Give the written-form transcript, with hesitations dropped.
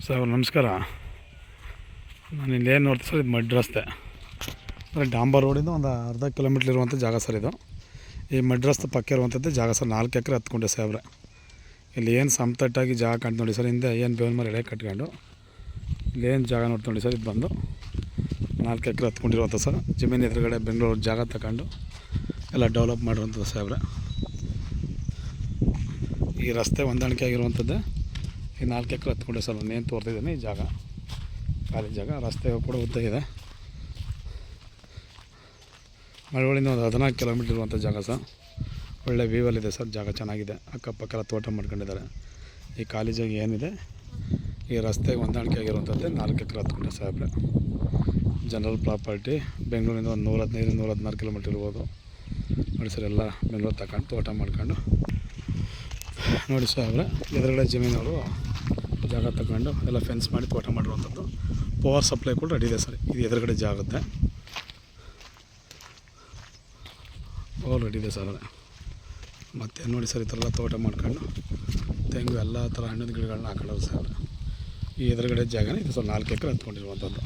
Sir ನಮಸ್ಕಾರ. ನಾನು ಇಲ್ಲೇನು ನೋಡ್ತೀನಿ ಸರ್, ಇದು ಮಡ್ ರಸ್ತೆ ಅಂದರೆ ಡಾಂಬರ್ ರೋಡಿಂದ ಒಂದು ಅರ್ಧ ಕಿಲೋಮೀಟ್ರ್ ಇರುವಂಥ ಜಾಗ ಸರ್ ಇದು. ಈ ಮಡ್ ರಸ್ತೆ ಪಕ್ಕ ಇರುವಂಥದ್ದು ಜಾಗ ಸರ್. 4 ಎಕರೆ ಹತ್ಕೊಂಡೆ ಸಾಹೇಬ್ರೆ. ಇಲ್ಲಿ ಏನು ಸಮತಟ್ಟಾಗಿ ಜಾಗ ಕಾಣ್ತು ನೋಡಿ ಸರ್. ಹಿಂದೆ ಏನು ಬೇವಿನ ಮರ ಎಳೆ ಕಟ್ಕೊಂಡು ಇಲ್ಲೇನು ಜಾಗ ನೋಡ್ಕೊಂಡು ಸರ್, ಇದು ಬಂದು 4 ಎಕರೆ ಹತ್ಕೊಂಡಿರುವಂಥ ಸರ್. ಜಮೀನು ಎದುರುಗಡೆ ಬೆಂಗಳೂರು ಜಾಗ ತಗೊಂಡು ಎಲ್ಲ ಡೆವಲಪ್ ಮಾಡಿರುವಂಥದ್ದು ಸಾಹೇಬ್ರೆ. ಈ ರಸ್ತೆ ಹೊಂದಾಣಿಕೆ ಆಗಿರುವಂಥದ್ದು ಈ 4 ಎಕರೆ ಹತ್ಕೊಂಡೆ ಸರ್. ನಾನು ಏನು ತೋರ್ತಿದ್ದೀನಿ ಈ ಜಾಗ, ಖಾಲಿ ಜಾಗ. ರಸ್ತೆ ಕೂಡ ಉದ್ದ ಇದೆ. ಮಳವಳ್ಳಿಯಿಂದ ಒಂದು 14 ಕಿಲೋಮೀಟ್ರ್ ಇರುವಂಥ ಜಾಗ ಸರ್. ಒಳ್ಳೆ ವ್ಯೂವಲ್ಲಿದೆ ಸರ್, ಜಾಗ ಚೆನ್ನಾಗಿದೆ. ಅಕ್ಕಪಕ್ಕ ತೋಟ ಮಾಡ್ಕೊಂಡಿದ್ದಾರೆ. ಈ ಖಾಲಿ ಜಾಗ ಏನಿದೆ ಈ ರಸ್ತೆಗೆ ಹೊಂದಾಣಿಕೆ ಆಗಿರುವಂಥದ್ದೇ 4 ಎಕರೆ ಹತ್ಕೊಂಡೆ ಸಾಹೇಬ್ರೆ. General property. ಬೆಂಗಳೂರಿಂದ ಒಂದು 115-116 ಕಿಲೋಮೀಟ್ರ್ ಇರ್ಬೋದು ನೋಡಿ ಸರ್. ಎಲ್ಲ ಬೆಂಗಳೂರು ತಗೊಂಡು ತೋಟ ಮಾಡ್ಕೊಂಡು ನೋಡಿ ಸಾಹೇಬ್ರೆ. ಎದುರುಗಡೆ ಜಮೀನವರು ಜಾಗ ತಗೊಂಡು ಎಲ್ಲ ಫೆನ್ಸ್ ಮಾಡಿ ತೋಟ ಮಾಡಿರುವಂಥದ್ದು. ಪವರ್ ಸಪ್ಲೈ ಕೂಡ ರೆಡಿ ಇದೆ ಸರ್. ಇದು ಎದುರುಗಡೆ ಜಾಗತ್ತೆ ಪವರ್ ರೆಡಿ ಇದೆ ಸರ್. ಮತ್ತು ನೋಡಿ ಸರ್, ಈ ಥರ ಎಲ್ಲ ತೋಟ ಮಾಡ್ಕೊಂಡು ತೆಂಗು ಎಲ್ಲ ಥರ ಹಣ್ಣಿನ ಗಿಡಗಳನ್ನ ಹಾಕೊಳ್ಳೋದು ಸರ್. ಈ ಎದುರುಗಡೆ ಜಾಗನೇ ಇದು ಸರ್. 4 ಎಕರೆ ಹತ್ಕೊಂಡಿರುವಂಥದ್ದು.